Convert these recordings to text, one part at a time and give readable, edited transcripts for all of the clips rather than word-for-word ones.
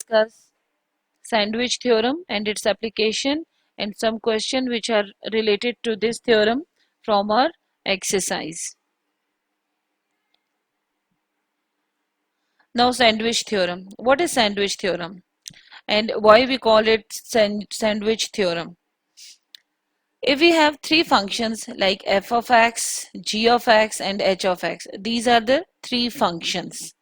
discuss sandwich theorem and its application and some questions which are related to this theorem from our exercise. Now sandwich theorem. What is sandwich theorem and why we call it sandwich theorem? If we have three functions like f of x, g of x and h of x, these are the three functions.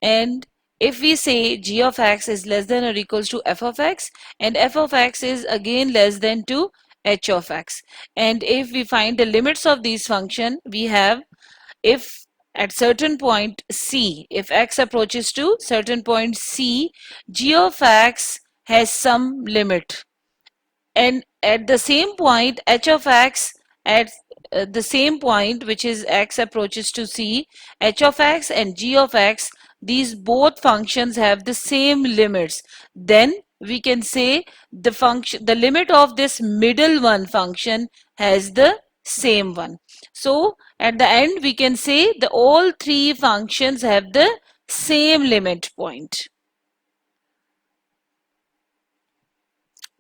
And if we say g of x is less than or equals to f of x and f of x is again less than to h of x, and if we find the limits of these function, we have if at certain point c, if x approaches to certain point c, g of x has some limit, and at the same point h of x at the same point which is x approaches to c, h of x and g of x, these both functions have the same limits, then we can say the limit of this middle one function has the same one. So at the end we can say the all three functions have the same limit point.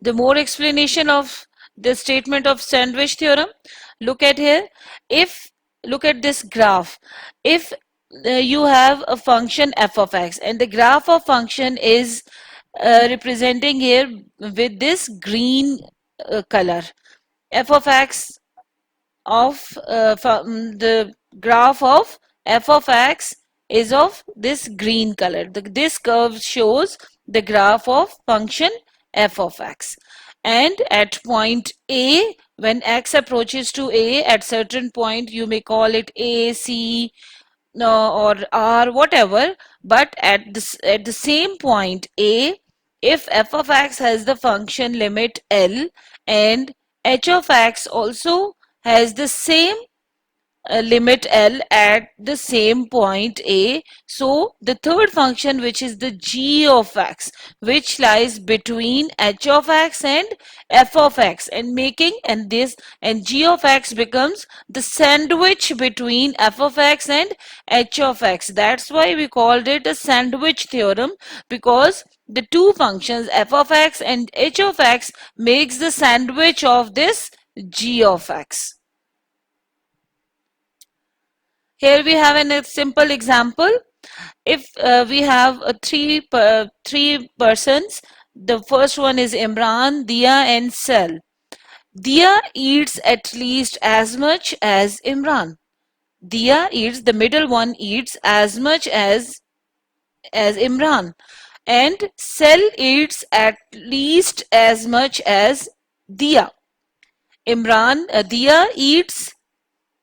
The more explanation of the statement of sandwich theorem, look at here. Look at this graph. If you have a function f of x and the graph of function is representing here with this green color, f of x of the graph of f of x is of this green color. This curve shows the graph of function f of x, and at point A, when x approaches to A, at certain point you may call it A, C, no, or R, whatever, but at the same point A, if f of x has the function limit L and h of x also has the same limit L at the same point A. So the third function, which is the g of x, which lies between h of x and f of x, and g of x becomes the sandwich between f of x and h of x. That's why we called it a sandwich theorem, because the two functions f of x and h of x makes the sandwich of this g of x. Here we have a simple example. If we have three persons, the first one is Imran, Dia and Sel. Dia eats at least as much as Imran. Dia eats, the middle one eats as much as Imran. And Sel eats at least as much as Dia. Dia eats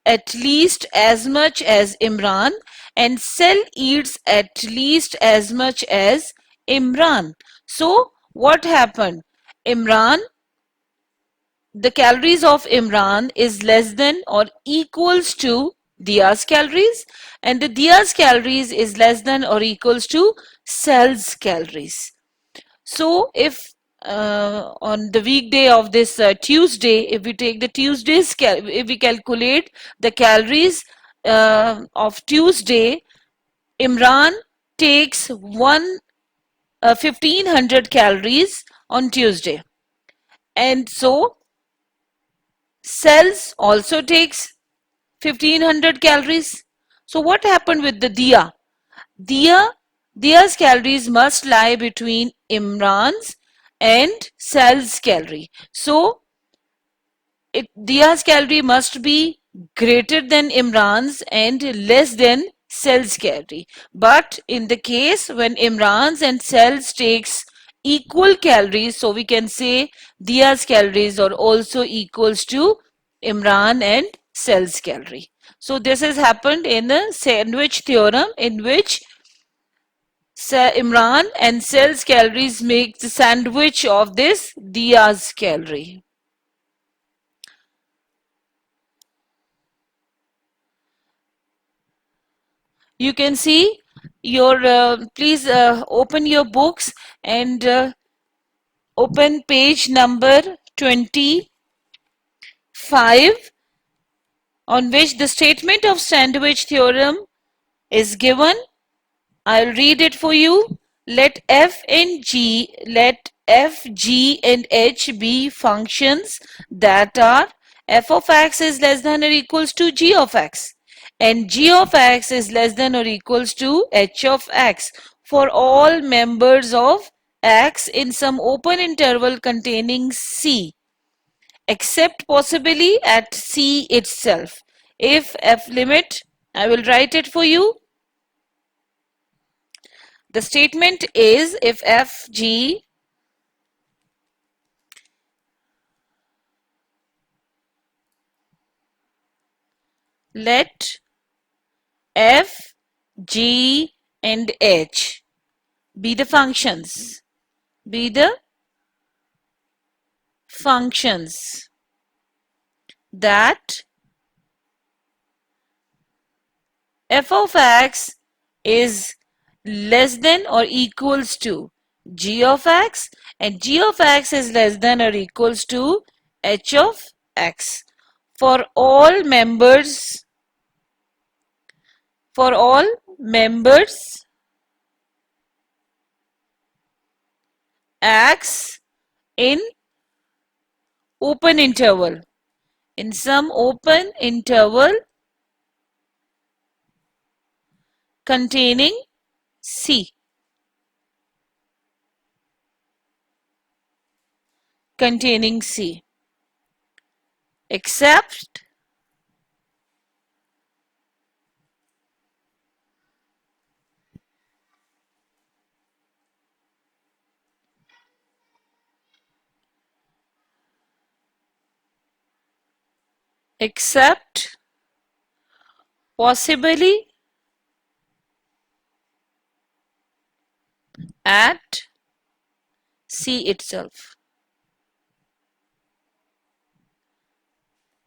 at least as much as Imran and Sel eats at least as much as Imran. So what happened? The calories of Imran is less than or equals to Dia's calories, and the Dia's calories is less than or equals to Sel's calories. So if on the weekday of this Tuesday, if we take the Tuesday's if we calculate the calories of Tuesday, Imran takes 1500 calories on Tuesday, and so Cells also takes 1500 calories. So what happened with the Dia? Dia's calories must lie between Imran's and Cel's calorie. So Dia's calorie must be greater than Imran's and less than Cel's calorie. But in the case when Imran's and Cel's takes equal calories, so we can say Dia's calories are also equals to Imran and Cel's calorie. So this has happened in the sandwich theorem, in which Imran and Cel's calories make the sandwich of this Dia's calorie. You can see your, please open your books and open page number 25, on which the statement of sandwich theorem is given. I'll read it for you. let f, g and h be functions that are f of x is less than or equals to g of x and g of x is less than or equals to h of x for all members of x in some open interval containing c, except possibly at c itself. If f limit, I will write it for you. The statement is if f, g, let f, g and h be the functions, be the functions that f of x is less than or equals to g of x and g of x is less than or equals to h of x for all members, for all members x in open interval, in some open interval containing c, containing c, except except possibly at c itself.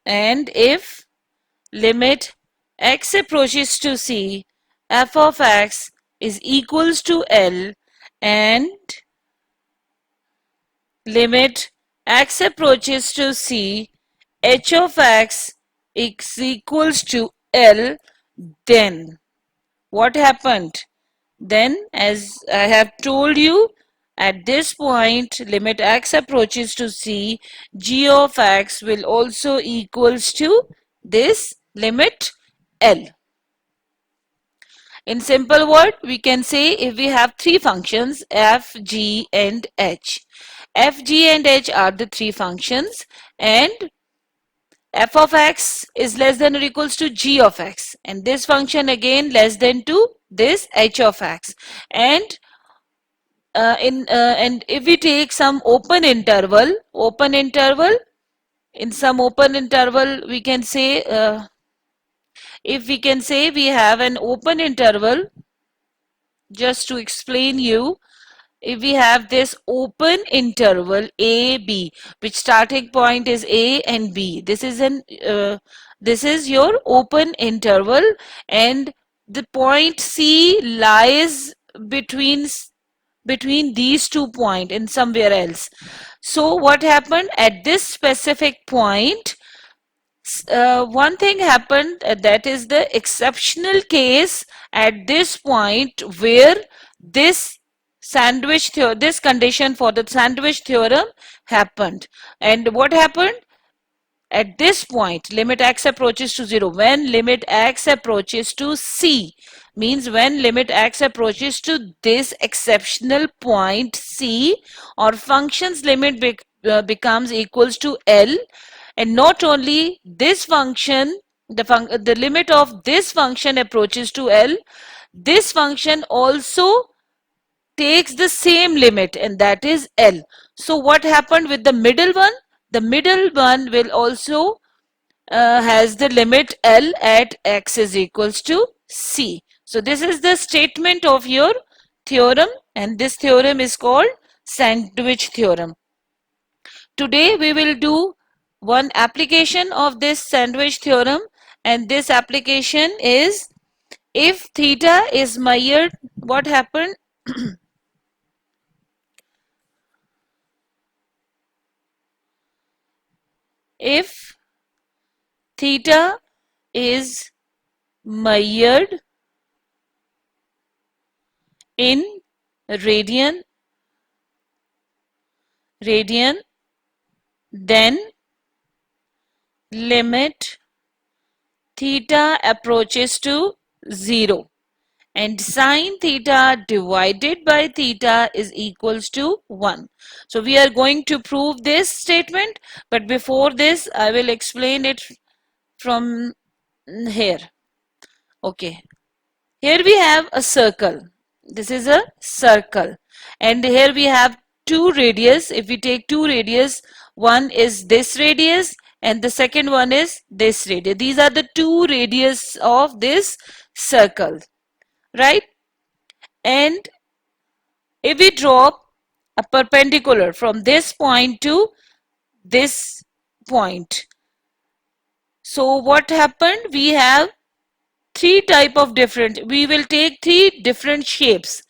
And if limit x approaches to c, f of x is equals to L and limit x approaches to c, h of x is equals to L, then what happened? Then, as I have told you, at this point, limit x approaches to c, g of x will also equals to this limit L. In simple word, we can say if we have three functions f, g and h. F, g and h are the three functions and f of x is less than or equals to g of x and this function again less than to this h of x and and if we take some open interval in some open interval we can say if we can say we have an open interval, just to explain you, if we have this open interval a b which starting point is a and b, this is an this is your open interval and the point c lies between these 2 points in somewhere else. So what happened at this specific point, one thing happened, that is the exceptional case at this point where this this condition for the sandwich theorem happened. And what happened at this point, limit x approaches to 0, when limit x approaches to c, means when limit x approaches to this exceptional point c, or function's limit becomes equals to L, and not only this function, the limit of this function approaches to L, this function also takes the same limit and that is L. So what happened with the middle one? The middle one will also has the limit L at x is equals to c. So this is the statement of your theorem and this theorem is called sandwich theorem. Today we will do one application of this sandwich theorem and this application is if theta is measured, what happened? If theta is measured in radian, radian, then limit theta approaches to 0 and sine theta divided by theta is equals to 1. So we are going to prove this statement, but before this I will explain it from here. Okay, here we have a circle. This is a circle, and here we have two radius. If we take two radius, one is this radius and the second one is this radius. These are the two radius of this circle, right? And if we drop a perpendicular from this point to this point, so what happened? We have three type of different, we will take three different shapes,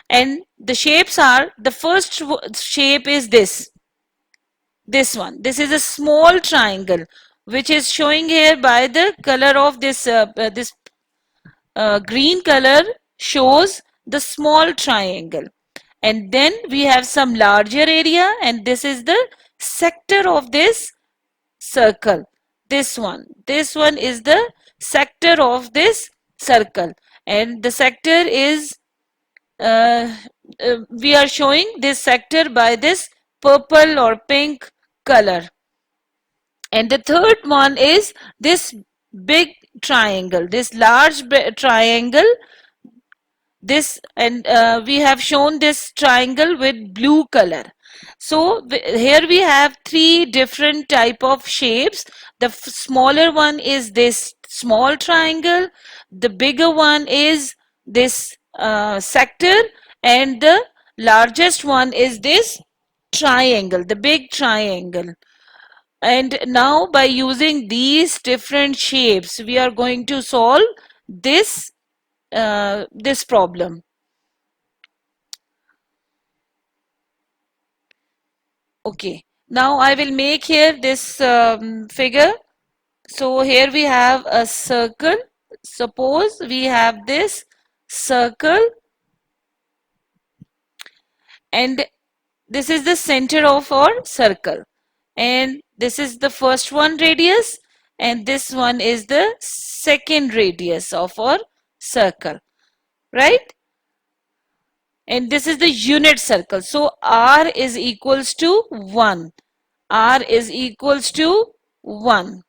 and the shapes are, the first shape is this one. This is a small triangle which is showing here by the color of this green color shows the small triangle. And then we have some larger area, and this is the sector of this circle. This one is the sector of this circle, and the sector is uh, we are showing this sector by this purple or pink color. And the third one is this big triangle, this large triangle, this, and we have shown this triangle with blue color. So here we have three different type of shapes. The smaller one is this small triangle, the bigger one is this sector, and the largest one is this triangle, the big triangle. And now by using these different shapes we are going to solve this problem. Okay, now I will make here this figure. So here we have a circle. Suppose we have this circle, and this is the center of our circle, and this is the first one radius, and this one is the second radius of our circle, right? And this is the unit circle. So r is equals to 1. R is equals to 1.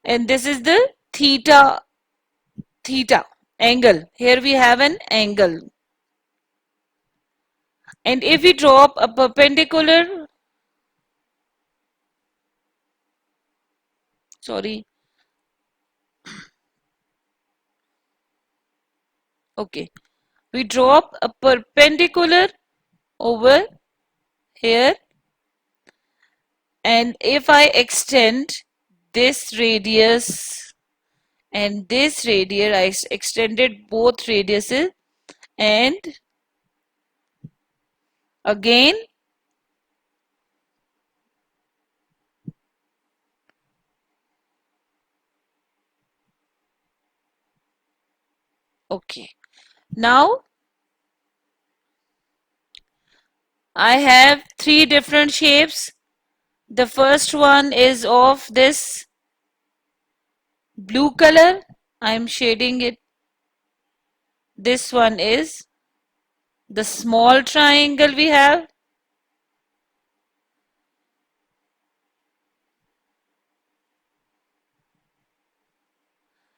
And this is the theta angle. Here we have an angle. And if we drop a perpendicular, sorry, okay, we drop a perpendicular over here, and if I extend this radius and this radius, I extended both radiuses, and again okay, now I have three different shapes. The first one is of this blue color. I'm shading it. This one is the small triangle we have.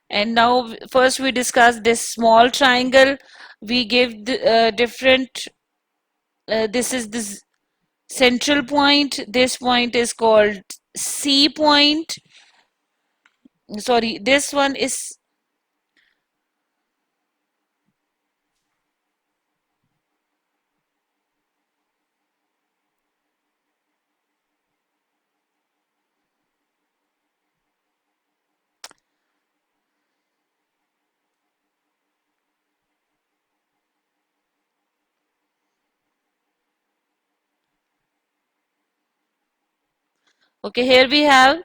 And now first we discuss this small triangle. We give the different, this is this central point. This point is called C point. Sorry, this one is, okay, here we have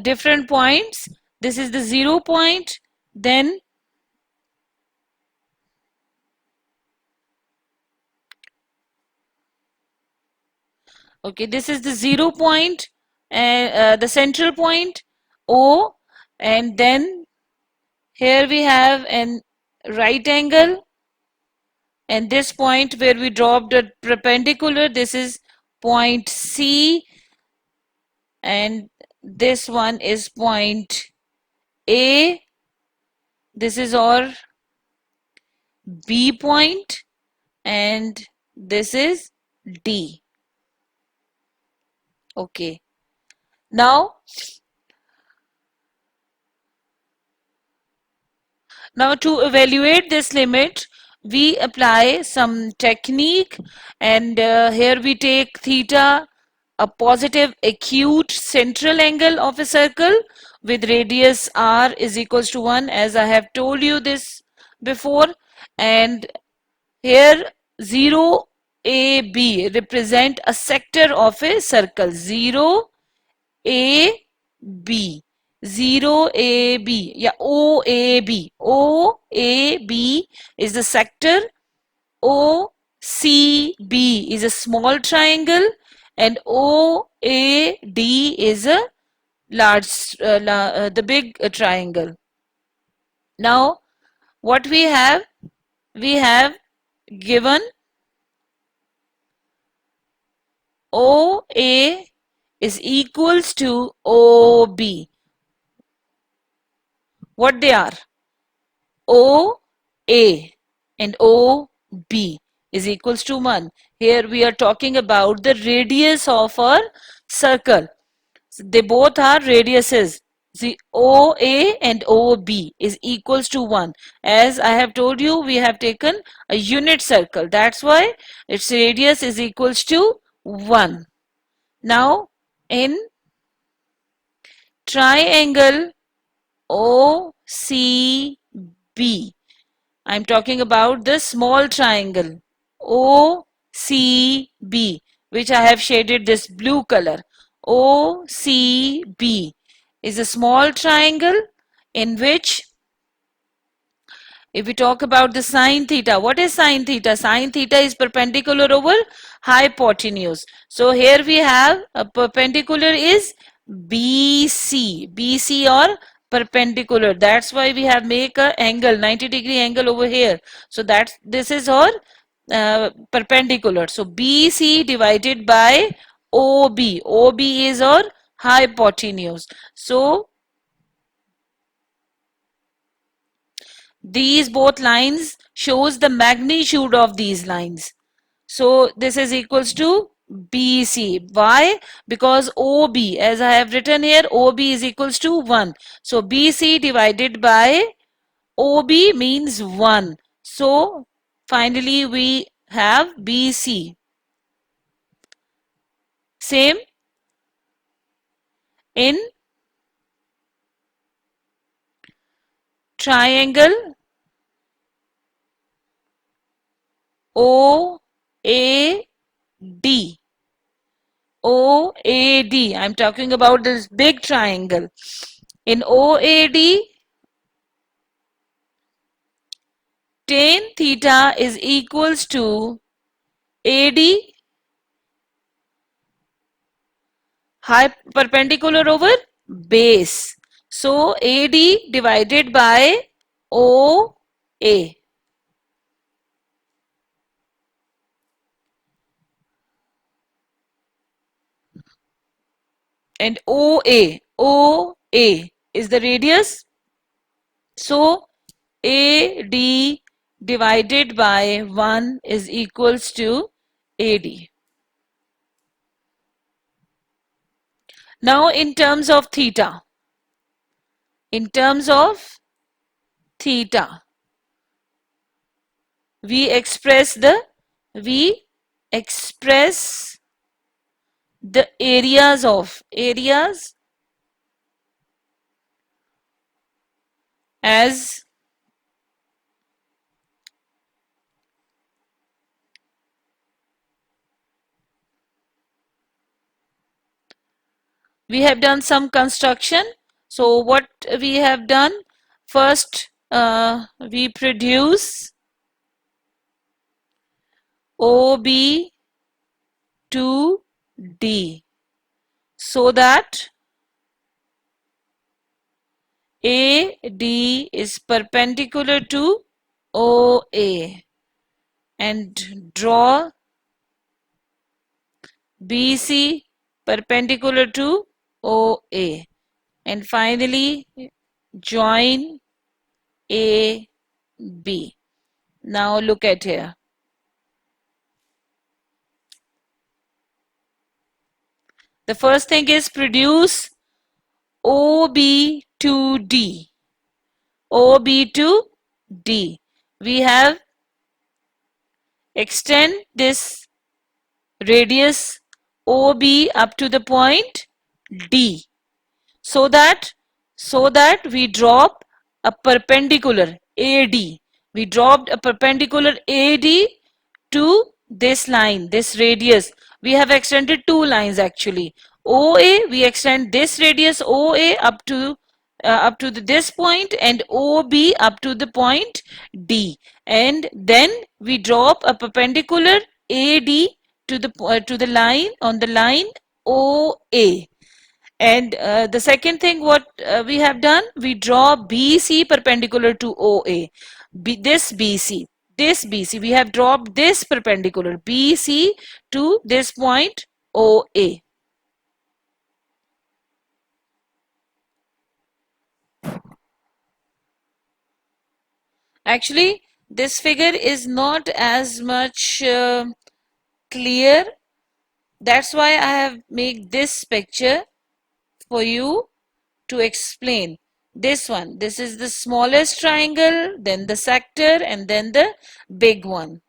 different points. This is the 0 point, then Okay, this is the 0 point and the central point O, and then here we have an right angle, and this point where we dropped a perpendicular, this is point C, and this one is point A. This is our B point, and this is D. Okay. Now to evaluate this limit, we apply some technique, and here we take theta, a positive acute central angle of a circle with radius r is equals to 1, as I have told you this before, and here 0 AB represent a sector of a circle. 0 AB, 0 AB, yeah, OAB. OAB is the sector, OCB is a small triangle, and OAD is a large, the big triangle. Now, what we have given OA is equals to OB. What they are? OA and OB is equals to 1. Here we are talking about the radius of our circle. So they both are radiuses. The OA and OB is equals to 1. As I have told you, we have taken a unit circle. That's why its radius is equals to 1. Now, in triangle OCB, I'm talking about the small triangle OCB, which I have shaded this blue color. OCB is a small triangle in which, if we talk about the sine theta, what is sine theta? Sine theta is perpendicular over hypotenuse. So here we have a perpendicular is BC. BC or perpendicular. That's why we have make a angle, 90-degree angle over here. So this is our perpendicular. So BC divided by OB. OB is our hypotenuse. So these both lines shows the magnitude of these lines. So this is equals to BC. Why? Because OB, as I have written here, OB is equals to 1. So BC divided by OB means 1. So finally we have BC. Same in triangle OAD. OAD. I'm talking about this big triangle. In OAD, tan theta is equals to AD perpendicular over base. So AD divided by OA. And OA is the radius. So AD divided by 1 is equals to AD. Now in terms of theta, we express the areas as we have done some construction. So what we have done, first we produce OB2 D, so that AD is perpendicular to OA, and draw BC perpendicular to OA, and finally join AB. Now look at here. The first thing is produce OB to D. OB to D. We have extend this radius OB up to the point D, so that we drop a perpendicular AD. We dropped a perpendicular AD to this line, this radius. We have extended two lines actually. OA, we extend this radius OA up to this point, and OB up to the point D, and then we drop a perpendicular AD to the line on the line OA. And the second thing what we have done, we draw BC perpendicular to OA. This BC, we have dropped this perpendicular BC to this point OA. Actually, this figure is not as much clear. That's why I have made this picture for you to explain. This one, this is the smallest triangle, then the sector, and then the big one.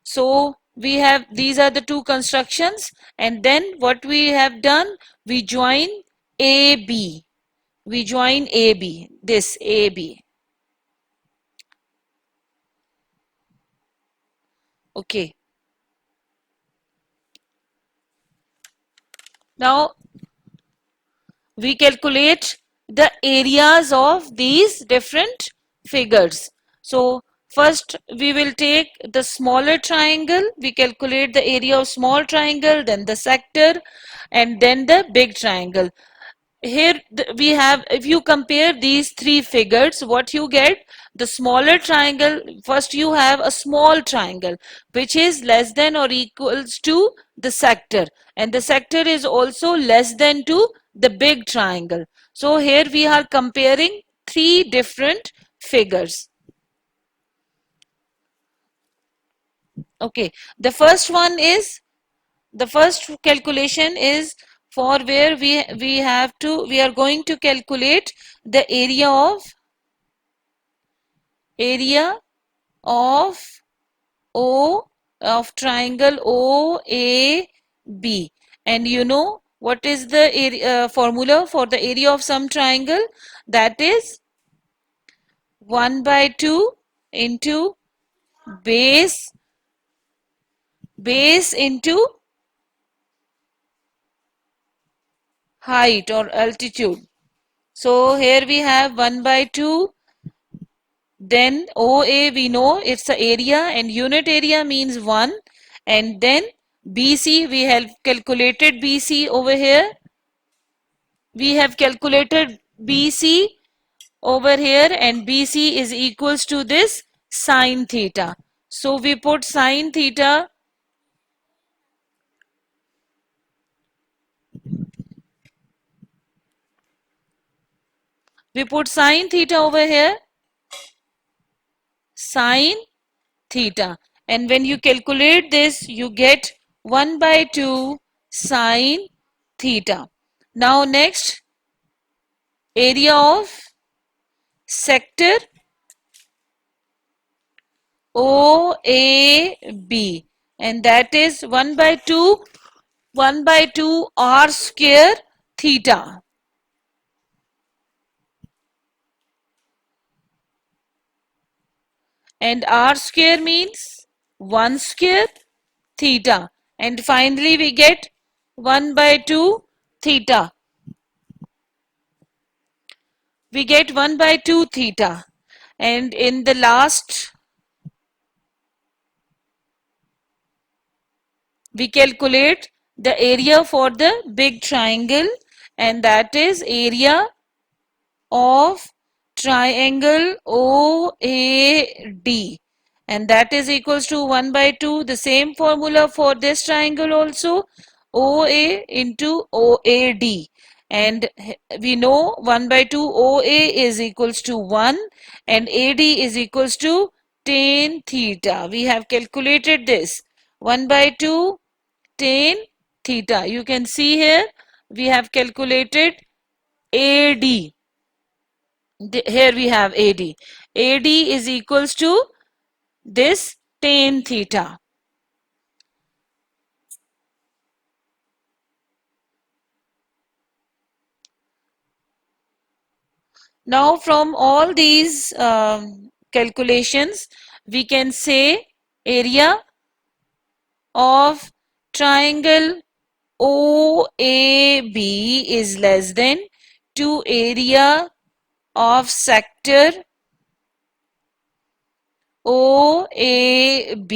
So we have, these are the two constructions, and then what we have done, we join AB. We join AB, this AB. Okay. Now we calculate the areas of these different figures. So first we will take the smaller triangle, we calculate the area of small triangle, then the sector, and then the big triangle. Here we have, if you compare these three figures, what you get, the smaller triangle, first you have a small triangle which is less than or equals to the sector, and the sector is also less than to the big triangle. So here we are comparing three different figures. Okay, the first one is, the first calculation is for where we are going to calculate the area of O of triangle OAB. And you know what is the formula for the area of some triangle? That is 1 by 2 into base into height or altitude. So here we have 1 by 2, then OA we know it's the area and unit area means 1, and then BC, we have calculated BC over here. We have calculated BC over here, and BC is equals to this sine theta. So we put sine theta, over here, sine theta, and when you calculate this you get 1 by 2 sine theta. Now next, area of sector OAB, and that is 1 by 2 r square theta. And r square means 1 square theta, and finally we get 1 by 2 theta. We get 1 by 2 theta, and in the last we calculate the area for the big triangle, and that is area of triangle OAD, and that is equals to 1 by 2. The same formula for this triangle also, OA into OAD, and we know 1 by 2 OA is equals to 1 and AD is equals to tan theta. We have calculated this 1 by 2 tan theta. You can see here we have calculated AD. Here we have AD. AD is equals to this tan theta. Now from all these calculations, we can say area of triangle OAB is less than to area of sector OAB,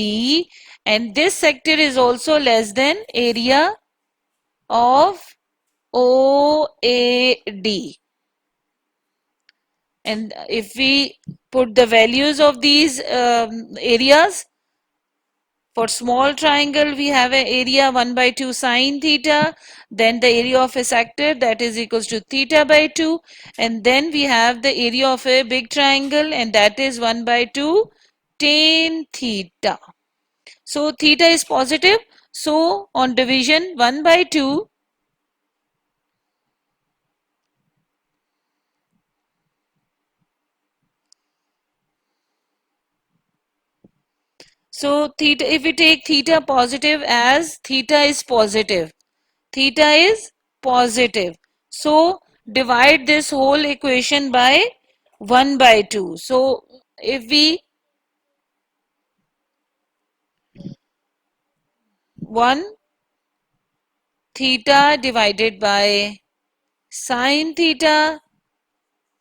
and this sector is also less than area of OAD. And if we put the values of these areas, for small triangle we have an area 1 by 2 sine theta, then the area of a sector that is equals to theta by 2, and then we have the area of a big triangle, and that is 1 by 2 tan theta. So theta is positive, so on division 1 by 2, so theta, if we take theta positive, as theta is positive, theta is positive, so divide this whole equation by 1 by 2. So if we 1 theta divided by sine theta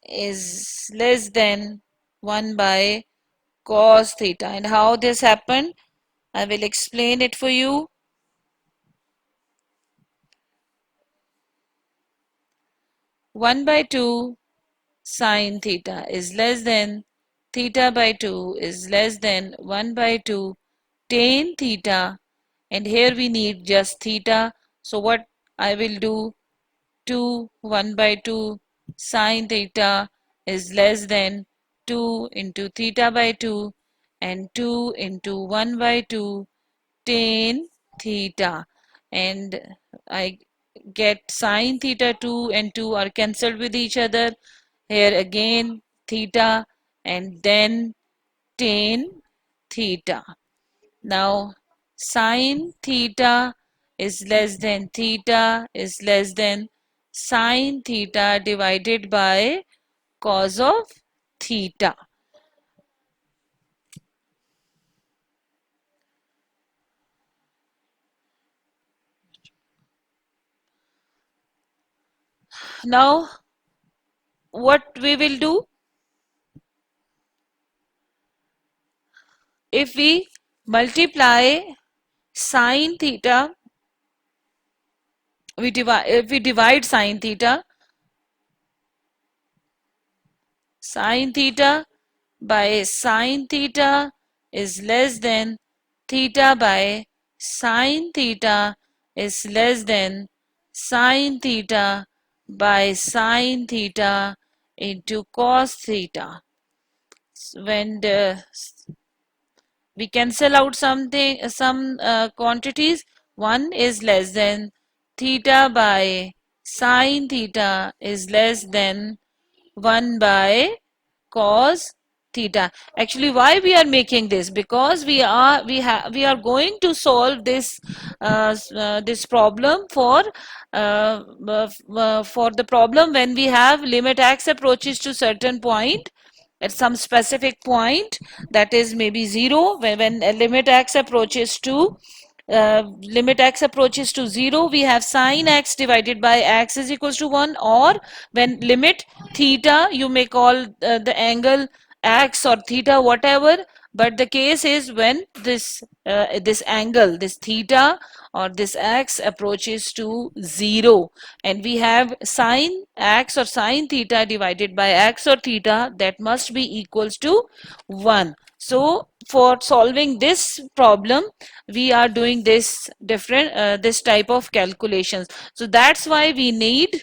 is less than 1 by cos theta. And how this happened, I will explain it for you. 1 by 2 sine theta is less than theta by 2 is less than 1 by 2 tan theta, and here we need just theta. So what I will do, 2 1 by 2 sine theta is less than 2 into theta by 2 and 2 into 1 by 2 tan theta, and I get sine theta 2 and 2 are cancelled with each other. Here again theta and then tan theta. Now sine theta is less than theta is less than sine theta divided by cos of theta. Now what we will do, if we multiply sine theta, if we divide sine theta by sine theta is less than theta by sine theta is less than sine theta by sine theta into cos theta. When we cancel out some quantities, 1 is less than theta by sine theta is less than 1 by cos theta. Actually, why we are making this, because we are going to solve this this problem for the problem when we have limit x approaches to certain point at some specific point, that is maybe 0, when limit x approaches to 0, we have sine x divided by x is equals to 1, or when limit theta, you may call the angle x or theta whatever, but the case is when this angle, this theta or this x approaches to 0, and we have sine x or sine theta divided by x or theta, that must be equals to 1. So for solving this problem, we are doing this different this type of calculations. So that's why we need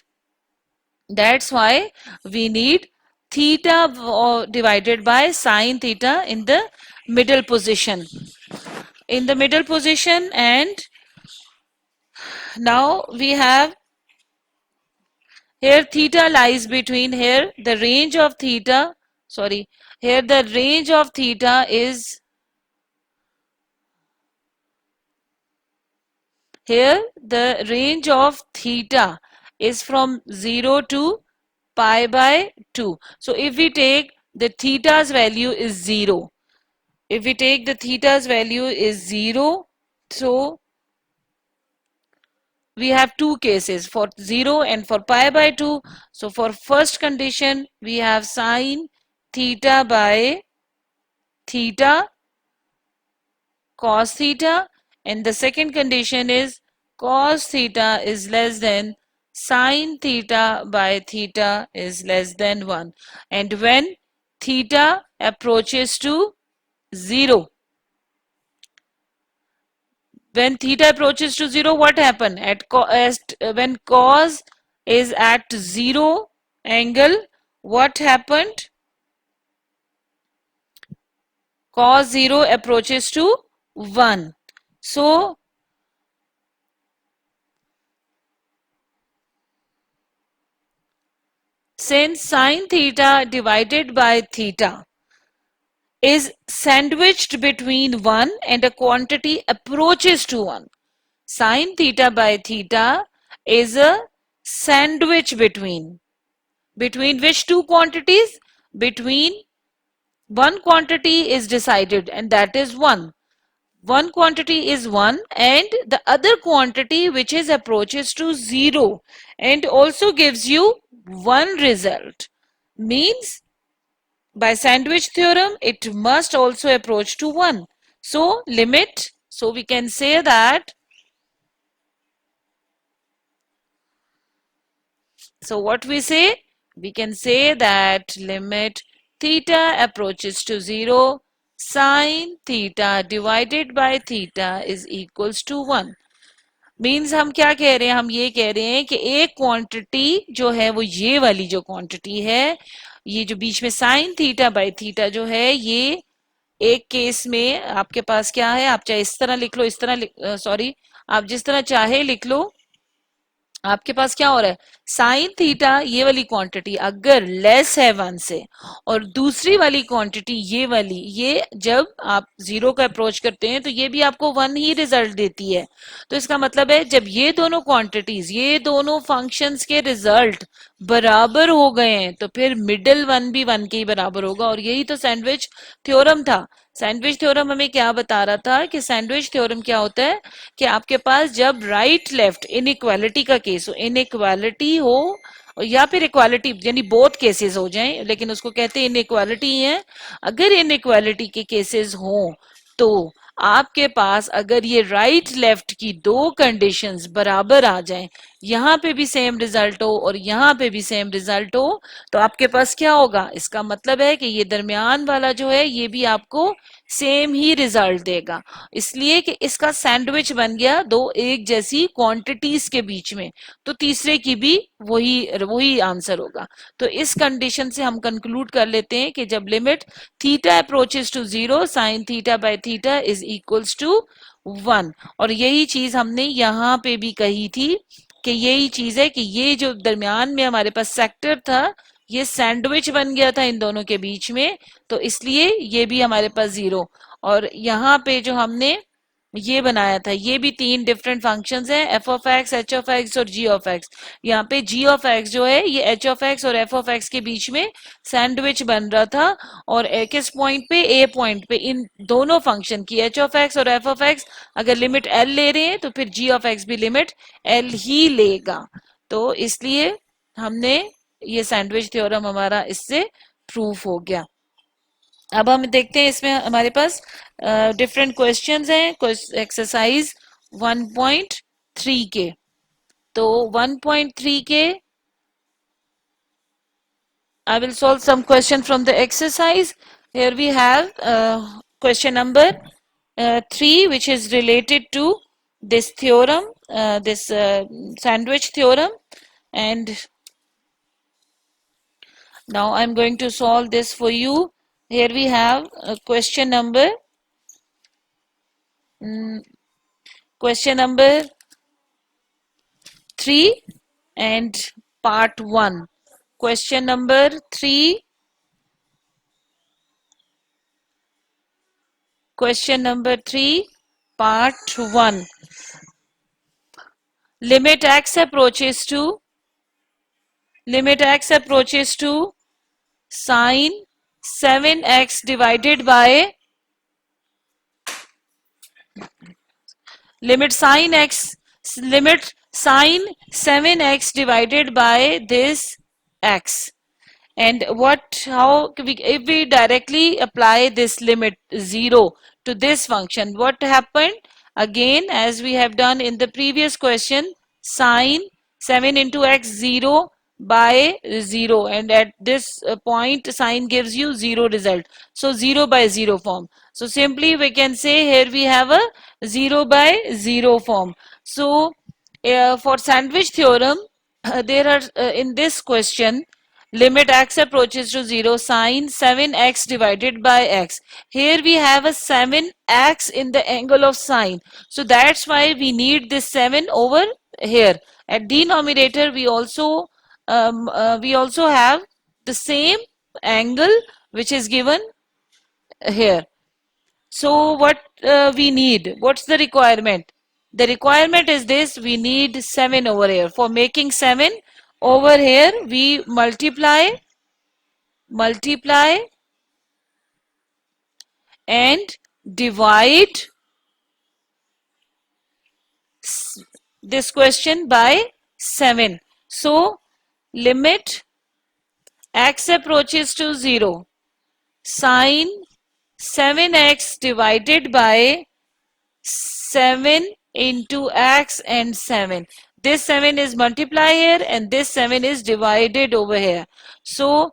theta divided by sine theta in the middle position. And now we have here theta lies between here the range of theta, sorry, here the range of theta is, here the range of theta is from 0 to pi by 2. So if we take the theta's value is 0, if we take the theta's value is 0, so we have two cases for 0 and for pi by 2. So for first condition, we have sine theta by theta cos theta, and the second condition is cos theta is less than sine theta by theta is less than 1. And when theta approaches to 0, when theta approaches to 0, what happened when cos is at 0 angle, what happened? Cos 0 approaches to 1. So since sine theta divided by theta is sandwiched between 1 and a quantity approaches to 1, sine theta by theta is a sandwich between which two quantities? Between one quantity is decided, and that is 1. One quantity is 1 and the other quantity which is approaches to 0 and also gives you one result. Means by sandwich theorem it must also approach to 1. So limit, so we can say that, so what we say? We can say that limit theta approaches to 0, sine theta divided by theta is equals to 1. Means हम क्या कह रहे हैं? हम ये कह रहे हैं कि एक क्वांटिटी जो है वो ये वाली जो क्वांटिटी है, ये जो बीच में साइन थीटा बाई थीटा जो है, ये एक केस में आपके पास क्या है, आप चाहे इस तरह लिख लो, इस तरह सॉरी, आप जिस तरह चाहे लिख लो, आपके पास क्या हो रहा है? साइन थीटा ये वाली क्वांटिटी अगर लेस है 1 से और दूसरी वाली क्वांटिटी ये वाली, ये जब आप 0 का अप्रोच करते हैं तो ये भी आपको 1 ही रिजल्ट देती है. तो इसका मतलब है जब ये दोनों क्वांटिटीज, ये दोनों फंक्शंस के रिजल्ट बराबर हो गए हैं तो फिर मिडिल वन भी 1 के ही बराबर होगा. और यही तो सैंडविच थ्योरम था. सैंडविच थ्योरम हमें क्या बता रहा था कि सैंडविच थ्योरम क्या होता है कि आपके पास जब राइट लेफ्ट इनइक्वालिटी का केस हो, इनइक्वालिटी हो या फिर इक्वालिटी, यानी बोथ केसेस हो जाएं, लेकिन उसको कहते हैं इनइक्वालिटी है. अगर इनइक्वालिटी के केसेस हो तो आपके पास अगर ये राइट लेफ्ट की दो कंडीशंस बराबर आ जाएं, यहां पे भी सेम रिजल्ट हो और यहां पे भी सेम रिजल्ट हो, तो आपके पास क्या होगा? इसका मतलब है कि ये दरमियान वाला जो है ये भी आपको सेम ही रिजल्ट देगा, इसलिए कि इसका सैंडविच बन गया दो एक जैसी क्वांटिटीज के बीच में, तो तीसरे की भी वही आंसर होगा. तो इस कंडीशन से हम कंक्लूड कर लेते हैं कि जब limit theta approaches to 0, sine theta by theta is equals to 1. और यही चीज हमने यहाँ पे भी कही थी कि यही चीज है कि ये जो दरमियान में हमारे पास सेक्टर था, ये सैंडविच बन गया था इन दोनों के बीच में, तो इसलिए ये भी हमारे पास 0. और यहाँ पे जो हमने ये बनाया था, ये भी तीन डिफरेंट फंक्शंस हैं, F of x, H of x और जी ऑफ एक्स. यहाँ पे जी ऑफ एक्स जो है ये एच ऑफ एक्स और एफ ऑफ एक्स के बीच में सैंडविच बन रहा था. और किस पॉइंट पे? ए पॉइंट पे. इन दोनों फंक्शन की एच ऑफ एक्स और एफ ऑफ एक्स अगर लिमिट एल ले रहे हैं तो फिर जी ऑफ एक्स भी लिमिट एल ही लेगा. तो इसलिए हमने ये सैंडविच थ्योरम हमारा इससे प्रूफ हो गया. अब हम देखते हैं इसमें हमारे पास डिफरेंट क्वेश्चंस हैं एक्सरसाइज 1.3 के। तो 1.3 के I will solve some question from the exercise. Here we have question number 3, which is related to this theorem, this sandwich theorem. And now I'm going to solve this for you. Here we have mm, question number 3 and part 1. Question number 3. Question number 3, part 1. Limit x approaches to sine 7x divided by limit sine 7x divided by this x. And if we directly apply this limit 0 to this function, what happened? Again, as we have done in the previous question, sine 7 into x 0 by 0, and at this point sine gives you 0 result. So 0 by 0 form. So simply we can say here we have a 0 by 0 form. So for sandwich theorem, there are in this question, limit x approaches to 0 sine 7x divided by x. Here we have a 7x in the angle of sine. So that's why we need this 7 over here. At denominator we also have the same angle which is given here. So what we need? What's the requirement? The requirement is this: we need 7 over here. For making 7 over here, we multiply and divide this question by 7. So limit x approaches to 0 sine 7x divided by 7 into x and 7. This 7 is multiply here and this 7 is divided over here. So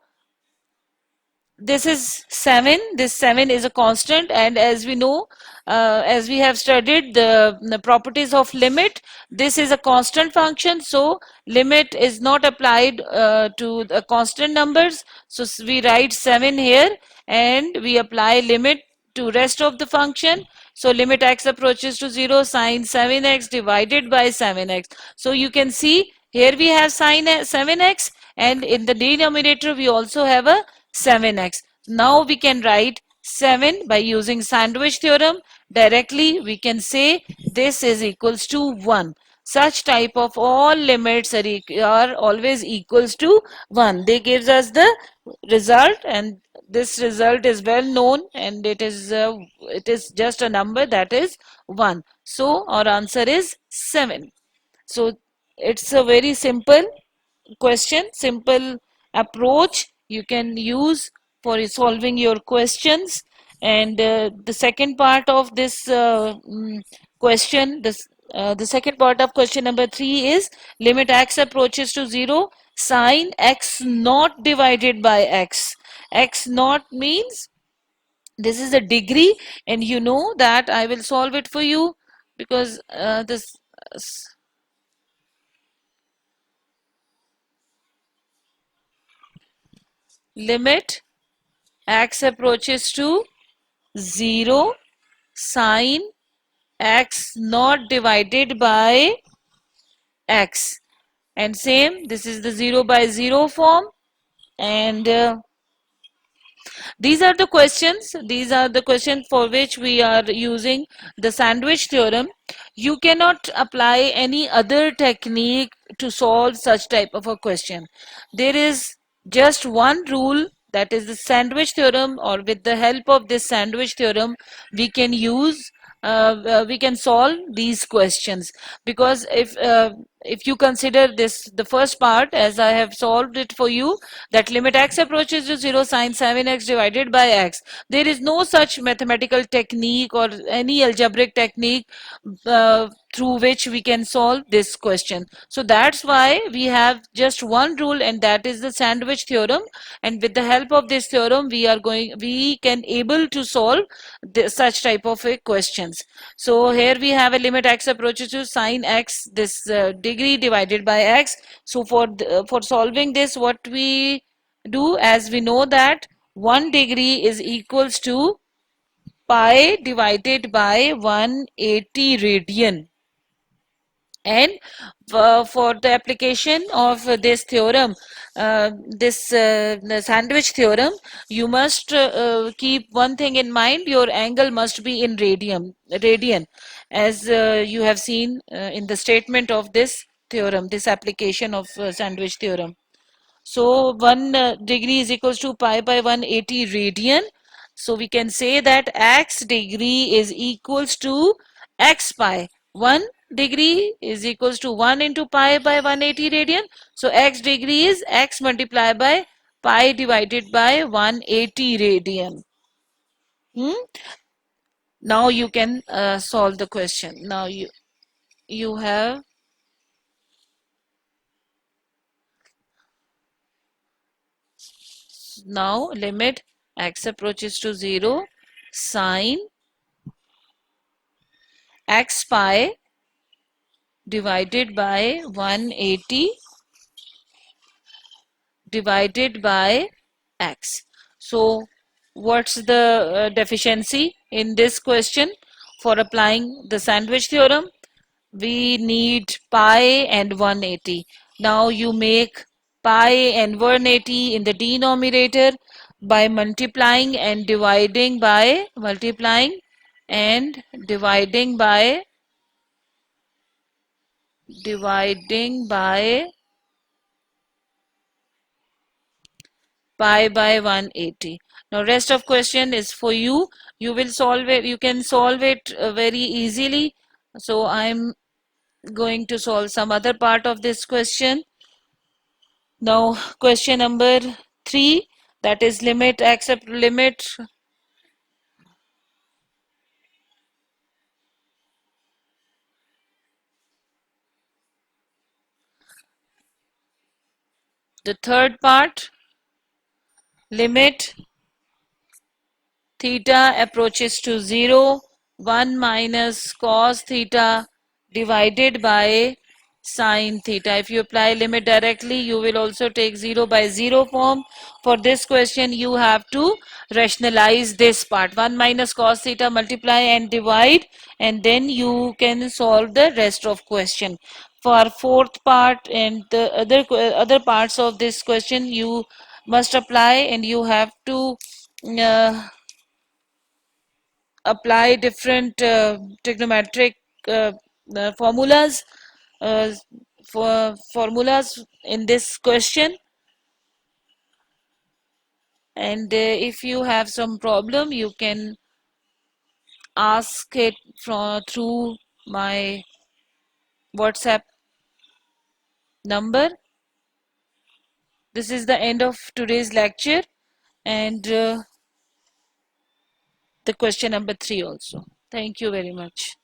this is 7. This 7 is a constant, and as we know, as we have studied the properties of limit, this is a constant function, so limit is not applied to the constant numbers. So we write 7 here and we apply limit to rest of the function. So limit x approaches to 0 sine 7x divided by 7x. So you can see here we have sine 7x, and in the denominator we also have a 7x. Now we can write 7 by using sandwich theorem. Directly we can say this is equals to 1. Such type of all limits are always equals to 1. They gives us the result, and this result is well known, and it is just a number, that is 1. So our answer is 7. So it's a very simple question, simple approach you can use for solving your questions. And the second part of this question, the second part of question number 3 is limit x approaches to 0 sine x naught divided by x. X naught means this is a degree, and you know that I will solve it for you, because this limit x approaches to 0 sine x naught divided by x, and same, this is the 0 by 0 form. And these are the questions for which we are using the sandwich theorem. You cannot apply any other technique to solve such type of a question. There is just one rule, that is the sandwich theorem, or with the help of this sandwich theorem we can use we can solve these questions. Because if if you consider this, the first part, as I have solved it for you, that limit x approaches to 0, sine 7x divided by x. There is no such mathematical technique or any algebraic technique through which we can solve this question. So that's why we have just one rule, and that is the sandwich theorem. And with the help of this theorem, we can able to solve such type of questions. So here we have a limit x approaches to sine x, this degree divided by x. So for solving this, what we do, as we know that 1 degree is equals to pi divided by 180 radian. And for the application of this theorem, this the sandwich theorem, you must keep one thing in mind: your angle must be in radian, as you have seen in the statement of this theorem, this application of sandwich theorem. So 1 degree is equals to pi by 180 radian. So we can say that x degree is equals to x pi. 1 degree is equals to 1 into pi by 180 radian. So x degree is x multiplied by pi divided by 180 radian. Hmm? Now you can solve the question. Now you have now limit x approaches to 0, sine x pi divided by 180 divided by x. So what's the deficiency in this question? For applying the sandwich theorem, we need pi and 180. Now you make pi and 180 in the denominator by multiplying and dividing by pi by 180. Now rest of question is for you. You will solve it. You can solve it very easily. So I'm going to solve some other part of this question. Now question number 3, that is limit. The third part, limit theta approaches to 0, 1 minus cos theta divided by sine theta. If you apply limit directly, you will also take 0 by 0 form. For this question, you have to rationalize this part. 1 minus cos theta, multiply and divide, and then you can solve the rest of question. For fourth part and the other parts of this question, you must apply, and you have to uh, apply different trigonometric uh, formulas uh, for formulas in this question. And if you have some problem, you can ask it through my WhatsApp number. This is the end of today's lecture, and the question number 3 also. Thank you very much.